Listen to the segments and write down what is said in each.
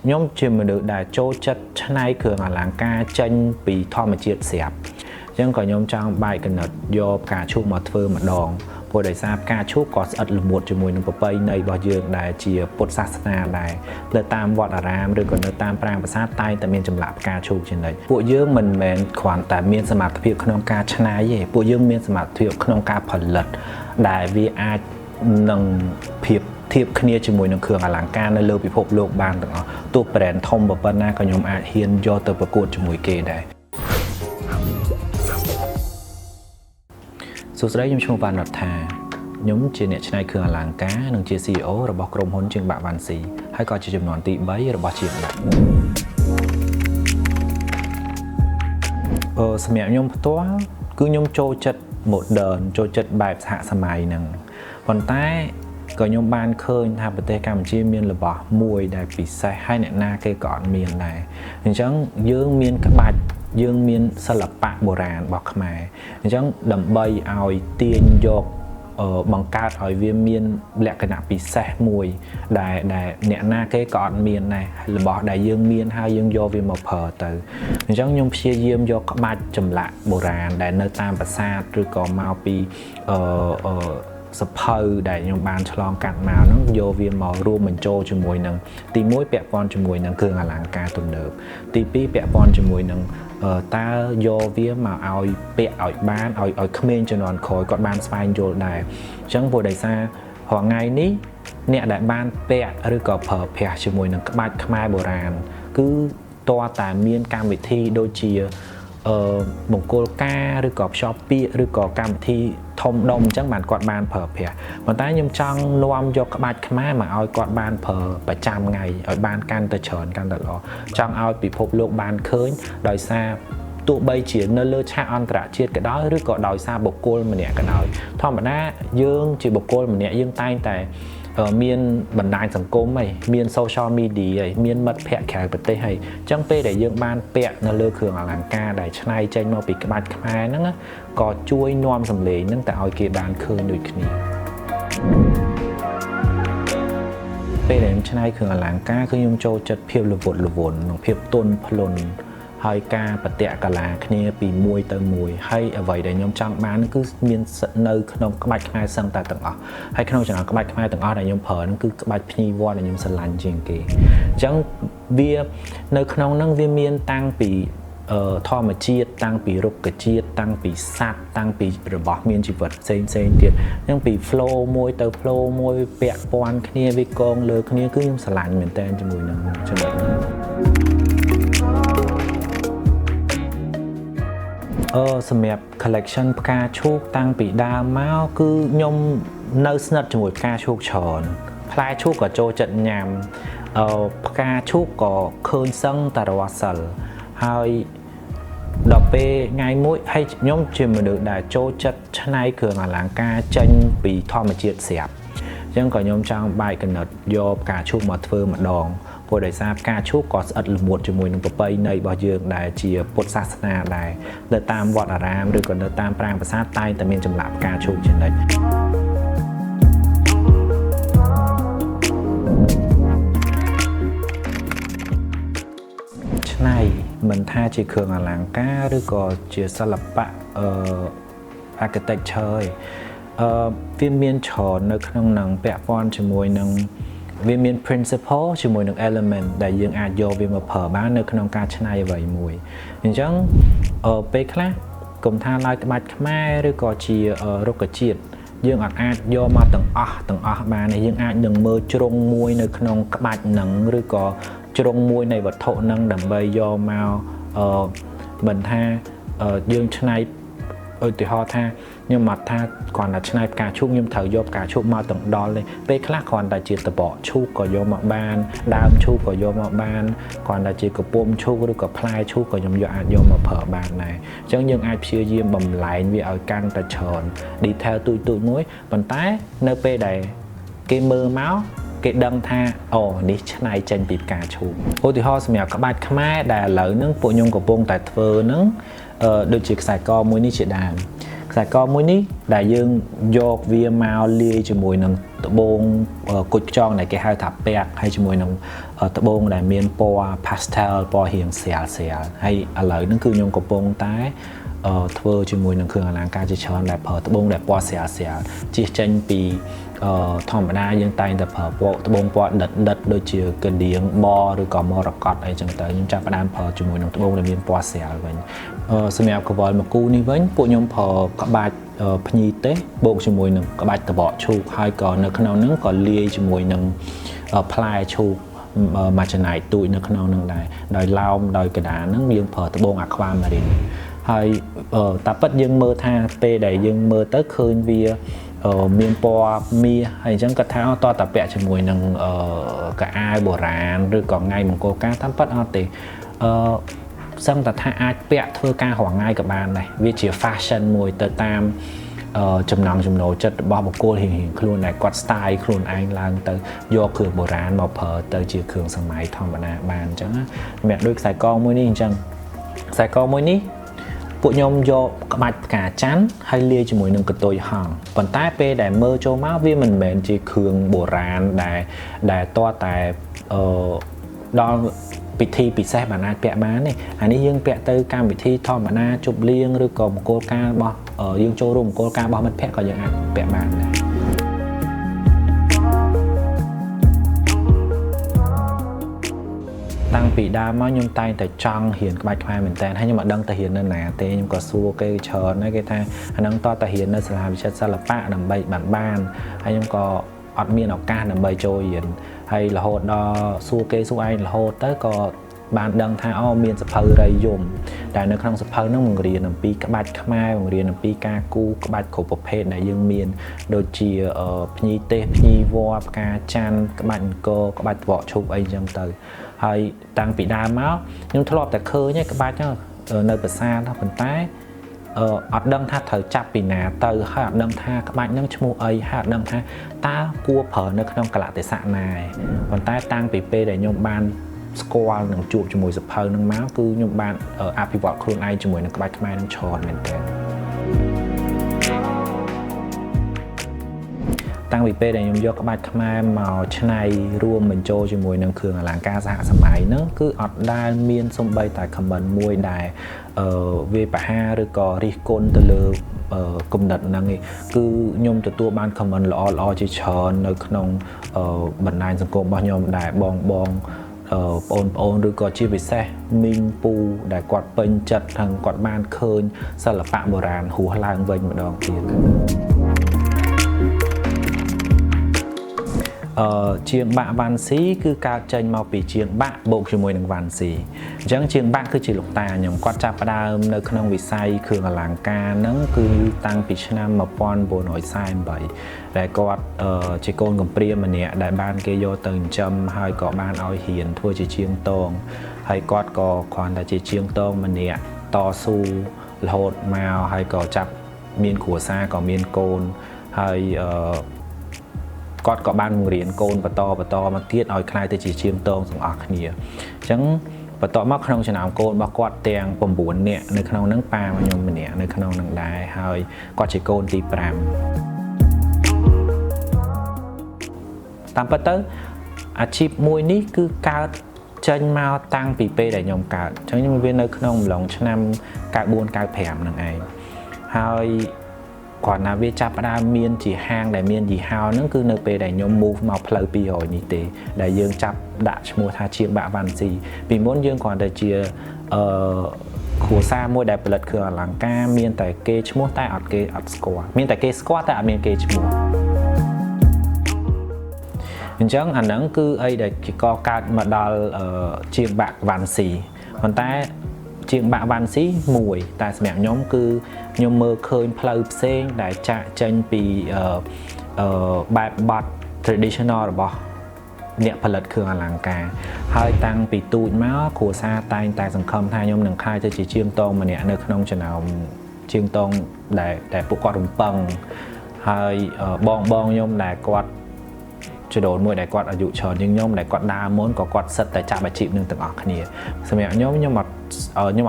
nhóm chỉ mà được đại chỗ chất này cường là làng ca tranh bị thọ mà chiết xẹp nhưng có nhóm trong bài cần do cả chúc mà thơ mà đòn bộ đại sa ca chúc có ắt là một trong mùi nông bắp này bao giờ đại chia bột sát na đại lời tam vọt ở ram rồi còn lời tam prang và sát tay tại miền chấm lạp ca chúc trên đấy bộ dương mình khoản tại miền sầm mặt việc khôn ca chăn ai vậy bộ dương miền sầm mặt việc khôn caผลิตđại vì ai nâng phiệp thiệp khnia cho mùi nông cường ở làng ca nơi lưu bị phục lục bàn từngตัวแบรนด์ทอมแบบนั้นก็ยอมอาเฮียนย่อตัวประกวดจมูกเกย์ได้สุดท้ายยมชมวานนัทธายมเจเนชนายเครือลางกาหนึ่งเจซีโอระบบกรมหุ่นจึงบะวันสีให้ก่อจะจำนวนตีใบระบบเชียงแบบสมัยยมตัวคือยมโจจัดโมเดิร์นโจจัดแบบสหสมัยหนึ่งคนใต้ก็ยมบ้านเคยทำประเทศกัมพูชาเมียนระบบมวยได้ปีใส่ให้เนี่ยนาเกยก่อนเมียนได้อย่างเช่นยื่นเมียนกระบาดยื่นเมียนสลับปะโบราณบอกมาอย่างเช่นดำใบเอาเตียนโยกบังการเอาเวียนเมียนแหลกขณะปีใส่มวยได้เนี่ยนาเกยก่อนเมียนได้ระบบได้ยื่นเมียนให้ยื่นโยเวียนมาเพอเตออย่างเช่นยมเชียเยี่ยมโยกกระบาดจำละโบราณได้เนื้อตามประสาทหรือก่อมาเอาปีสะเพอได้ยมบานฉลองกัดมาน้องโยเวียมอรูเหมือนโจจมวยหนึ่งตีมวยเปียปอนจมวยหนึ่งคืออลังการตุนเดิมตีปีเปียปอนจมวยหนึ่งตาโยเวียมาเอาเปียเอาบ้านเอาเขมรจนอนคอยกอดบ้านสไปน์โยได้จังโบได้ซาหัวไงนี้เนี่ยได้บ้านเปียหรือก็เผอเปียจมวยหนึ่งบ้านขมายโบราณคือตัวแต่เมียนการวิธีโดยเชียมงโกลกาหรือกับชอปปี้หรือกับการที่ทมดมจังบ้านกอดบ้านเผอเพียมันแต่ยมจังรวมยกบ้านขมายมาเอากอดบ้านเผอประจำไงเอาบ้านการตะเฉินการตลอดจังเอาปีพบโลกบ้านเคยโดยซาตัวใบเฉียนเนื้อเลือดชาอันตรายเชียดก็ได้หรือก็โดยซาบกโกลมันเนี่ยก็ได้ทอมมันน่ายื่งจีบกโกลมันเนี่ยยื่งใต้แต่เมียนบรรดาสังคมไอ้เมียนโซเชียลมีเดียไอ้เมียนมัดแพะแขกประเทศให้จังเป้ได้ยื่งบ้านเปะนั่นเลือกเครื่องอลังการได้ชนายใจมาปิดกระบาดขมายนั่นนะก็ช่วยนวมสำเร็จนั่งแต่เอาเก็บบ้านคืนโดยคนี้เป้ได้ชนายเครื่องอลังการคือยมโจจัดเพียบระวนเพียบต้นพลนให้การปฏิเสธกลาคณีปีมวยเติมมวยให้เอาไว้ได้ยมจังบ้านคือมีนเนื้อขนมกระบาดขมายสังแต่ต่างอ๋อให้ขนมจังกระบาดขมายต่างอ๋อได้ยมเผอนั่นคือกระบาดพีวอได้ยมสลันจริงกีจังเวียเนื้อขนมนั่งเวียมีนตั้งปีท่อมาเชียดตั้งปีรุกกระเชียดตั้งปีสัตว์ตั้งปีระบบมีนจีบเซนเดียดยังปีโฟล์มวยเตอร์โฟล์มวยเปียกปอนคณีวิกองเลยคณีคือยมสลันเหมือนแต่จมูกนั่งจมูกนั่งสมัยคอลเลกชันปากาชุกตั้งปีดาวม้าคือยมเนื้อสนัดจมูกปากาชุกชอนพลายชุกก็โจจัดยำปากาชุกก็เคยซังตารวัสลให้ดอกเปไงมุ้ยให้ยมจิมมาดูได้โจจัดชนายเครื่องอลังการจันปีทอมาเจียดเสียบยังก็ยมจังใบกันนัดโยปากาชุกมาเฟิร์มาดองพอได้ทราบการชุกก็อัดหมดจมูกหนึ่งไปในบ่อเยือกได้เชียปดศาสนาได้เดินตามวัดอารามหรือก็เดินตามปรางประสาทใต้แต่เมียนจำหลับการชุกเช่นนั้นในมันท่าเชียเครื่องอลังการหรือก็เชียสลับปะอาร์เคเต็กเชยวิเมียนฉอนในขนมหนังแปะฟอนจมูกหนึ่งวิมีน principle จมูกหนึ่ง element ได้ยังอาจโยวิมาเผอบ้านในขนมการชนะใบมวยอย่างเช่นไปคลาสกลุ่มท่าลายบัดขม้หรือก็เชียรกกระจีดยังอาจโยมาต่างมาในยังอาจหนึ่งมือจงมวยในขนมกบัดหนังหรือก็จงมวยในวัตถุนั่งดับใบโยมาบันท่ายังชนะติฮอท่าnhưng mà tha còn là này cả chút nhưng thở vô cả chút mau từng đo lên về khác còn là chỉ tập bỏ chút có vô mặt ban đam chút có vô mặt ban còn là chỉ có bom chút rồi có play chút có dùng vô mà phở bàn này chẳng những ai chưa diêm bầm lại vì ở căn ta tròn đi theo tụi muối bàn tay nơi pe đầy cái mơ máu cái đâm tha ní này trên bịp cả chút ô thì ho xem các bạn khmer đã lỡ nướng bộ nhung của bông tại thơ nướng được chỉ xài co muối ní chỉ đànสายก็มวยนี้ได้ยังโยกเวียมาเลี้ยจมูกหนึ่ง ត្បូងគុជខ្យងដែលគេហៅថាពាក់ហើយជាមួយនឹងត្បូងដែលមានពណ៌ pastel ពណ៌រាងស្រាលហើយឥឡូវហ្នឹងគឺខ្ញុំកំពុងតែធ្វើជាមួយនឹងគ្រឿងអលង្ការជាច្រើនដែលប្រើត្បូងដែលពណ៌ស្រាលជិះចេញពីធម្មតាយើងតែងតែប្រើពណ៌ត្បូងពណ៌ដិតដូចជាកណ្ដៀងបឬក៏មរកតអីចឹងទៅខ្ញុំចាប់ផ្ដើមប្រើជាមួយនឹងត្បូងដែលមានពណ៌ស្រាលវិញសម្រាប់កវលមកគូនេះវិញពួកខ្ញុំប្រើក្បាច់ភ្ញីទេសបូកជាមួយនឹងក្បាច់តបកឈូកហើយក៏នៅក្នុងហ្នឹងក៏លាយជាមួយនឹងផ្លែឈូកមួយចំណែកទូចនៅក្នុងហ្នឹងដែរដោយឡោមដោយកដាហ្នឹងយើងប្រើត្បូងអាខ្វាម៉ារីនហើយតែប៉ិតយើងមើលថាពេលដែលយើងមើលទៅឃើញវាមានពណ៌មាសហើយអញ្ចឹងគាត់ថាតតពាក់ជាមួយនឹងកៅអៅបុរាណឬក៏ថ្ងៃមង្គលការតាមប៉ិតអត់ទេសឹងតែថាអាចពាក់ធ្វើការរាល់ថ្ងៃក៏បានដែរវាជា fashion មួយទៅតាមចំណង់ចំណូលចិត្តរបស់បុគ្គលរៀងខ្លួនដែលគាត់ style ខ្លួនឯងឡើងទៅយកគ្រឿងបុរាណមកប្រើទៅជាគ្រឿងសម័យធម្មតាបានអញ្ចឹងណាសម្រាប់ដូចខ្សែកមួយនេះអញ្ចឹងខ្សែកមួយនេះពួកខ្ញុំយកក្បាច់ផ្កាច័ន្ទហើយលាយជាមួយនឹងកន្ទុយហង្សប៉ុន្តែពេលដែលមើលចូលមកវាមិនមែនជាគ្រឿងបុរាណដែលតតែដល់ពិធីពិសេសបានអាចពាក់បានទេអានេះយើងពាក់ទៅកម្មវិធីធម្មតាជប់លៀងឬក៏មង្គលការរបស់យើងចូលរួមមង្គលការរបស់មិត្តភ័ក្តិក៏យើងអាចពាក់បានដែរតាំងពីដើមមកខ្ញុំតែងតែចង់រៀនក្បាច់ខ្មែរមែនតើហើយខ្ញុំមិនដឹងទៅរៀននៅណាទេខ្ញុំក៏សួរគេច្រើនណាស់គេថាអានឹងតទៅរៀននៅសាលាវិចិត្រសិល្បៈដើម្បីបានហើយខ្ញុំក៏អត់មានឱកាសដើម្បីចូលរៀនហើយរហូតដល់សួរគេសួរឯងរហូតទៅក៏បានដឹងថាមានសភៅរៃយមដែលនៅក្នុងសភៅហ្នឹងបង្រៀនអំពីក្បាច់ខ្មែរបង្រៀនអំពីការគូរក្បាច់គ្រប់ប្រភេទដែលយើងមានដូចជាភ្ញីទេសភ្ញីវល្លិផ្កាច័ន្ទក្បាច់អង្គរក្បាច់ត្បកឈូកអីចឹងទៅហើយតាំងពីដើមមកខ្ញុំធ្លាប់តែឃើញក្បាច់ហ្នឹងនៅប្រាសាទប៉ុន្តែអត់ដឹងថាត្រូវចាប់ពីណាទៅហើយអត់ដឹងថាក្បាច់ហ្នឹងឈ្មោះអីហើយអត់ដឹងថាតើគួរប្រើនៅក្នុងកលៈទេសៈណាប៉ុន្តែតាំងពីពេលដែលខ្ញុំបានស្គាល់នឹងជួបជាមួយសភៅហ្នឹងមកគឺខ្ញុំបានអភិវឌ្ឍខ្លួនឯងជាមួយនឹងក្បាច់ខ្មែរហ្នឹងច្រើនមែនទែនតាំងពីពេលដែលខ្ញុំយកក្បាច់ខ្មែរមកច្នៃរួមបញ្ចូលជាមួយនឹងគ្រឿងអលង្ការសហសម័យហ្នឹងគឺអត់ដែលមានសំបីតែ comment មួយដែលវាបហាឬក៏រិះគន់ទៅលើគំនិតហ្នឹងឯងគឺខ្ញុំទទួលបាន comment ល្អជាច្រើននៅក្នុងបណ្ដាញសង្គមរបស់ខ្ញុំដែលបងបងប្អូនឬក៏ជាពិសេសមីងពូដែលគាត់ពេញចិត្តថាគាត់បានឃើញសិល្បៈបុរាណហួសឡើងវិញម្ដងទៀតជាងបាក់វ៉ាន់ស៊ីគឺកើតចេញមកពីជាងបាក់បូកជាមួយនឹងវ៉ាន់ស៊ីអញ្ចឹងជាងបាក់គឺជាលោកតាខ្ញុំគាត់ចាប់ផ្ដើមនៅក្នុងវិស័យគ្រឿងអលង្ការហ្នឹងគឺតាំងពីឆ្នាំ1948ដែលគាត់ជាកូនកំព្រាម្នាក់ដែលបានគេយកទៅចិញ្ចឹមហើយក៏បានឲ្យរៀនធ្វើជាជាងតងហើយគាត់ក៏គ្រាន់តែជាជាងតងម្នាក់តស៊ូរហូតមកហើយក៏ចាប់មានគ្រួសារក៏មានកូនហើយគាត់ក៏បានបង្រៀនកូនបន្តមកទៀតឲ្យខ្លាយទៅជាជាងតងទាំងអស់គ្នាអញ្ចឹងបន្ទាប់មកក្នុងចំណោមកូនរបស់គាត់ទាំង9នាក់នៅក្នុងហ្នឹងប៉ារបស់ខ្ញុំម្នាក់នៅក្នុងហ្នឹងដែរហើយគាត់ជាកូនទី5តាមពិតទៅអាជីពមួយនេះគឺកើតចេញមកតាំងពីពេលដែលខ្ញុំកើតអញ្ចឹងខ្ញុំវានៅក្នុងអំឡុងឆ្នាំ94 95ហ្នឹងឯងហើយគាត់ណាវាចាប់ផ្ដើមមានជាហាងដែលមានយីហោហ្នឹងគឺនៅពេលដែលខ្ញុំ move មកផ្លូវ200នេះទេដែលយើងចាប់ដាក់ឈ្មោះថាជាងបាក់វ៉ាន់ស៊ីពីមុនយើងគ្រាន់តែជាគ្រួសារមួយដែលផលិតគ្រឿងអលង្ការមានតែគេឈ្មោះតែគេអត់ស្គាល់មានតែគេស្គាល់តែអត់មានគេឈ្មោះអញ្ចឹងអាហ្នឹងគឺអីដែលគេក៏កើតមកដល់ជាងបាក់វ៉ាន់ស៊ីប៉ុន្តែជាងបាក់វ៉ាន់ស៊ីមួយតែសម្រាប់ខ្ញុំគឺខ្ញុំមើលឃើញផ្លូវផ្សេងដែលចាក់ចេញពីបែបបទ traditional របស់អ្នកផលិតគ្រឿងអលង្ការហើយតាំងពីទូចមកគ្រួសារតែងតែសង្ឃឹមថាខ្ញុំនឹងក្លាយទៅជាជាងតងម្នាក់នៅក្នុងចំណោមជាងតងដែលពួកគាត់រំពឹងហើយបងខ្ញុំដែលគាត់ចដូនមួយដែលគាត់អាយុច្រើនជាងខ្ញុំដែលគាត់ដើរមុនក៏គាត់សិតតែចាប់អាជីពនឹងទាំងអស់គ្នាសម្រាប់ខ្ញុំ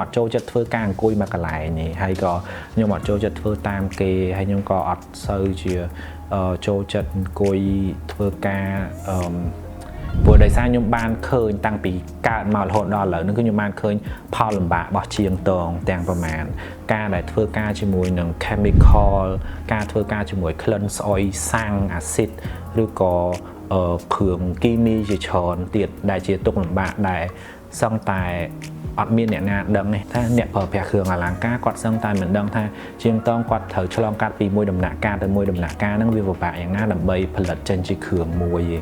អត់ចូលចិត្តធ្វើការអង្គុយមកកន្លែងនេះហើយក៏ខ្ញុំអត់ចូលចិត្តធ្វើតាមគេហើយខ្ញុំក៏អត់សូវជា ចូលចិត្តអង្គុយធ្វើការព្រោះដោយសារខ្ញុំបានឃើញតាំងពីកើតមករហូតដល់ឥឡូវហ្នឹងគឺខ្ញុំបានឃើញផលលំបាករបស់ជាងតងទាំងប្រមាណការដែលធ្វើការជាមួយនឹង chemical ការធ្វើការជាមួយក្លិនស្អុយសាំងអាស៊ីតឬក៏គ្រឿងគីមីជាច្រើនទៀតដែលជាទុកលំបាកដែលសឹងតែអត់មានអ្នកណាដឹងទេថាអ្នកប្រើប្រាស់គ្រឿងអលង្ការគាត់សឹងតែមិនដឹងថាជាងតងគាត់ត្រូវឆ្លងកាត់ពីមួយដំណាក់កាលទៅមួយដំណាក់កាលហ្នឹងវាពិបាកយ៉ាងណាដើម្បីផលិតចេញជាគ្រឿងមួយទេ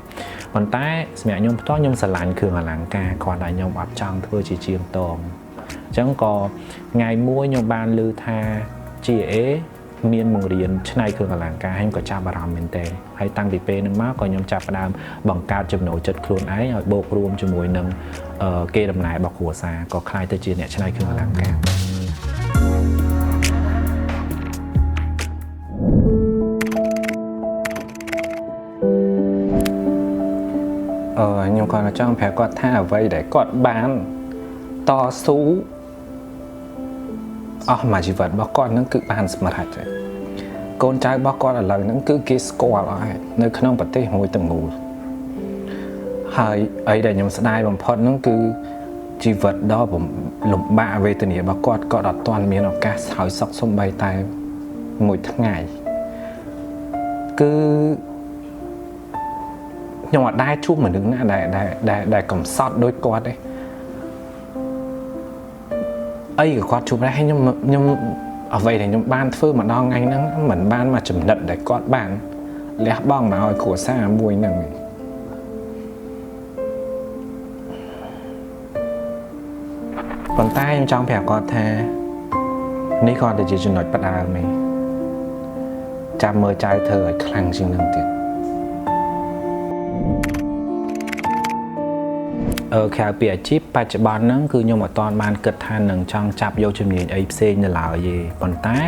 ប៉ុន្តែសម្រាប់ខ្ញុំផ្ទាល់ខ្ញុំស្រឡាញ់គ្រឿងអលង្ការគាត់តែខ្ញុំអត់ចង់ធ្វើជាជាងតងអញ្ចឹងក៏ថ្ងៃមួយខ្ញុំបានឮថា GA មានបង្រៀនច្នៃគ្រឿងអលង្ការហើយក៏ចាប់អារម្មណ៍មែនទែនហើយតាំងពីពេលហ្នឹងមកក៏ខ្ញុំចាប់ផ្ដើមបង្កើតចំណូលចិត្តខ្លួនឯងឲ្យបូករួមជាមួយនឹងគេដំណើររបស់គ្រួសារក៏ខ្លាយទៅជាអ្នកច្នៃគ្រឿងអលង្ការខ្ញុំគាត់ចង់ប្រាប់គាត់ថាអ្វីដែលគាត់បានតស៊ូអស់មួយជីវិតរបស់គាត់ហ្នឹងគឺបានសម្រេចហើយកូនចៅរបស់គាត់ឥឡូវហ្នឹងគឺគេស្គាល់អស់ហើយនៅក្នុងប្រទេសមួយទាំងមូលហើយអីដែលខ្ញុំស្ដាយបំផុតហ្នឹងគឺជីវិតដ៏លំបាកវេទនារបស់គាត់ក៏អត់ទាន់មានឱកាសហើយសុខសំបីតែមួយថ្ងៃគឺខ្ញុំអត់ដែលជួបមនុស្សណាដែលកំសត់ដូចគាត់ទេអីក៏គាត់ជួបដែរហើយខ្ញុំអ្វីដែលខ្ញុំបានធ្វើម្ដងថ្ងៃហ្នឹងមិនបានមកចំណិតដែលគាត់បានលះបង់មកឲ្យគ្រួសារមួយហ្នឹងប៉ុន្តែខ្ញុំចង់ប្រាប់គាត់ថានេះគាត់ទៅជាចំណុចផ្ដើមឯងចាំមើលចៅធ្វើឲ្យខ្លាំងជាងនឹងទៀតក្រៅពីអាជីពបច្ចុប្បន្នហ្នឹងគឺខ្ញុំអត់ទាន់បានគិតថានឹងចង់ចាប់យកជំនាញអីផ្សេងនៅឡើយទេប៉ុន្តែ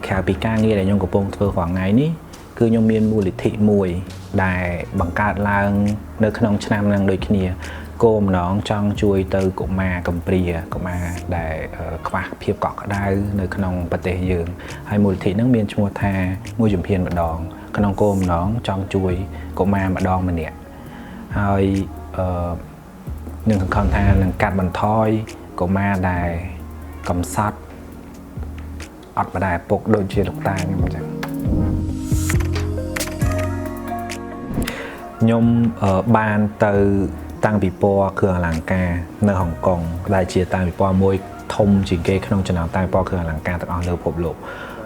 ក្រៅពីការងារដែលខ្ញុំកំពុងធ្វើរាល់ថ្ងៃនេះគឺខ្ញុំមានមូលនិធិមួយដែលបង្កើតឡើងនៅក្នុងឆ្នាំហ្នឹងដូចគ្នាគោលបំណងចង់ជួយទៅកុមារកំព្រាកុមារដែលខ្វះភាពកក់ក្ដៅនៅក្នុងប្រទេសយើងហើយមូលនិធិហ្នឹងមានឈ្មោះថាមួយជំហានម្ដងក្នុងគោលបំណងចង់ជួយកុមារម្ដងម្នាក់ហើយនឹងសង្ឃឹមថានឹងកាត់បន្ថយកុមារដែលកំសត់អត់បដាឪពុកដូចជាលោកតាខ្ញុំអញ្ចឹងខ្ញុំបានទៅតាំងពិព័រណ៍គ្រឿងអលង្ការនៅហុងកុងដែលជាតាំងពិព័រណ៍មួយធំជាងគេក្នុងចំណោមតាំងពិព័រណ៍គ្រឿងអលង្ការទាំងអស់លើពិភពលោក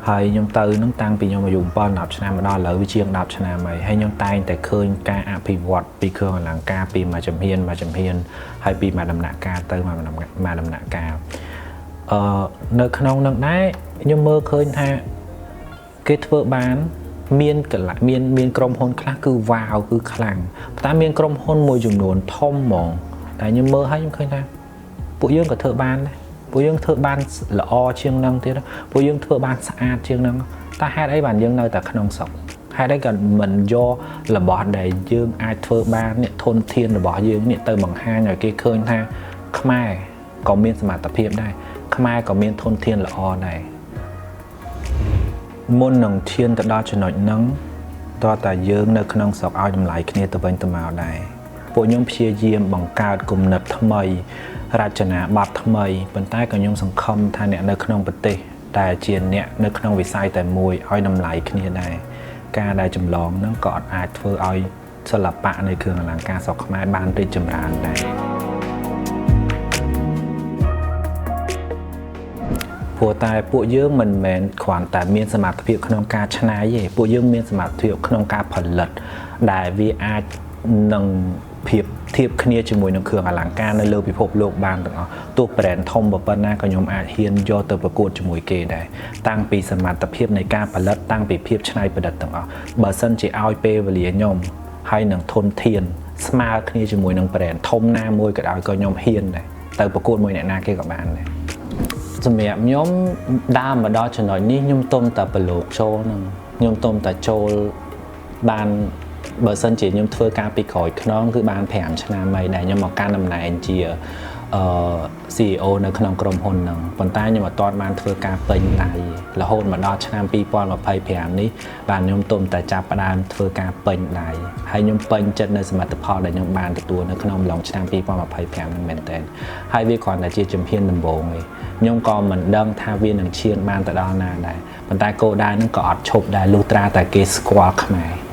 ហើយខ្ញុំទៅនឹងតាំងពីខ្ញុំអាយុ7-10ឆ្នាំមកដល់ឥឡូវវាជាង10ឆ្នាំហើយខ្ញុំតែងតែឃើញការអភិវឌ្ឍពីគ្រឿងអលង្ការពីមួយជំហានហើយពីមួយដំណាក់កាលទៅមួយដំណាក់កាលនៅក្នុងនឹងដែរខ្ញុំមើលឃើញថាគេធ្វើបានមានក្រុមហ៊ុនខ្លះគឺវ៉ាវគឺខ្លាំងតែមានក្រុមហ៊ុនមួយចំនួនធំហ្មងតែខ្ញុំមើលហើយខ្ញុំឃើញថាពួកយើងក៏ធ្វើបានដែរពួកយើងធ្វើបានល្អជាងនឹងទៀតពួកយើងធ្វើបានស្អាតជាងនឹងតែហេតុអីបានយើងនៅតែក្នុងស្រុកហេតុអីក៏មិនយករបស់ដែលយើងអាចធ្វើបាននេះធនធានរបស់យើងនេះទៅបង្ហាញឲ្យគេឃើញថាខ្មែរក៏មានសមត្ថភាពដែរខ្មែរក៏មានធនធានល្អដែរមុននឹងឈានទៅដល់ចំណុចហ្នឹងតើតាយើងនៅក្នុងស្រុកឲ្យតម្លៃគ្នាទៅវិញទៅមកដែរពួកខ្ញុំព្យាយាមបង្កើតគំនិតថ្មីរចនាប័ទ្មថ្មីប៉ុន្តែក៏ខ្ញុំសង្ឃឹមថាអ្នកនៅក្នុងប្រទេសដែលជាអ្នកនៅក្នុងវិស័យតែមួយឲ្យតម្លៃគ្នាដែរការដែលចម្លងហ្នឹងក៏អាចធ្វើឲ្យសិល្បៈនៃគ្រឿងអលង្ការស្រុកខ្មែរបានរីកចម្រើនដែរព្រោះតែពួកយើងមិនមែនគ្រាន់តែមានសមត្ថភាពក្នុងការច្នៃទេពួកយើងមានសមត្ថភាពក្នុងការផលិតដែលវាអាចនឹងភាពធៀបគ្នាជាមួយនឹងគ្រឿងអលង្ការនៅលើពិភពលោកបានទាំងអស់ទោះ brand ធំប៉ុណ្ណាក៏ខ្ញុំអាចហ៊ានយកទៅប្រកួតជាមួយគេដែរតាំងពីសមត្ថភាពនៃការផលិតតាំងពីភាពច្នៃប្រឌិតទាំងអស់បើសិនជាឲ្យពេលវេលាខ្ញុំហើយនឹងធនធានស្មើគ្នាជាមួយនឹង brand ធំណាមួយក៏ដោយក៏ខ្ញុំហ៊ានដែរទៅប្រកួតមួយអ្នកណាគេក៏បានដែរសម្រាប់ខ្ញុំដើរមកដល់ចំណុចនេះខ្ញុំទុំតែប្រឡូកចូលហ្នឹងខ្ញុំទុំតែចូលបាន បើសិនជាខ្ញុំធ្វើការពីក្រោយខ្នងគឺបាន5ឆ្នាំហើយដែលខ្ញុំមកកាន់តំណែងជាCEO នៅក្នុងក្រុមហ៊ុនហ្នឹងប៉ុន្តែខ្ញុំអត់ទាន់បានធ្វើការពេញដៃរហូតមកដល់ឆ្នាំ2025នេះបាទខ្ញុំទុំតែចាប់ផ្ដើមធ្វើការពេញដៃហើយខ្ញុំពេញចិត្តនៅសមិទ្ធផលដែលខ្ញុំបានទទួលនៅក្នុងអំឡុងឆ្នាំ2025ហ្នឹងមែនទែនហើយវាគ្រាន់តែជាជំហានដំបូងទេខ្ញុំក៏មិនដឹងថាវានឹងឈានបានទៅដល់ណាដែរប៉ុន្តែគោលដៅហ្នឹងក៏អត់ឈប់ដែរលុះត្រាតែគេស្គាល់ខ្មែរ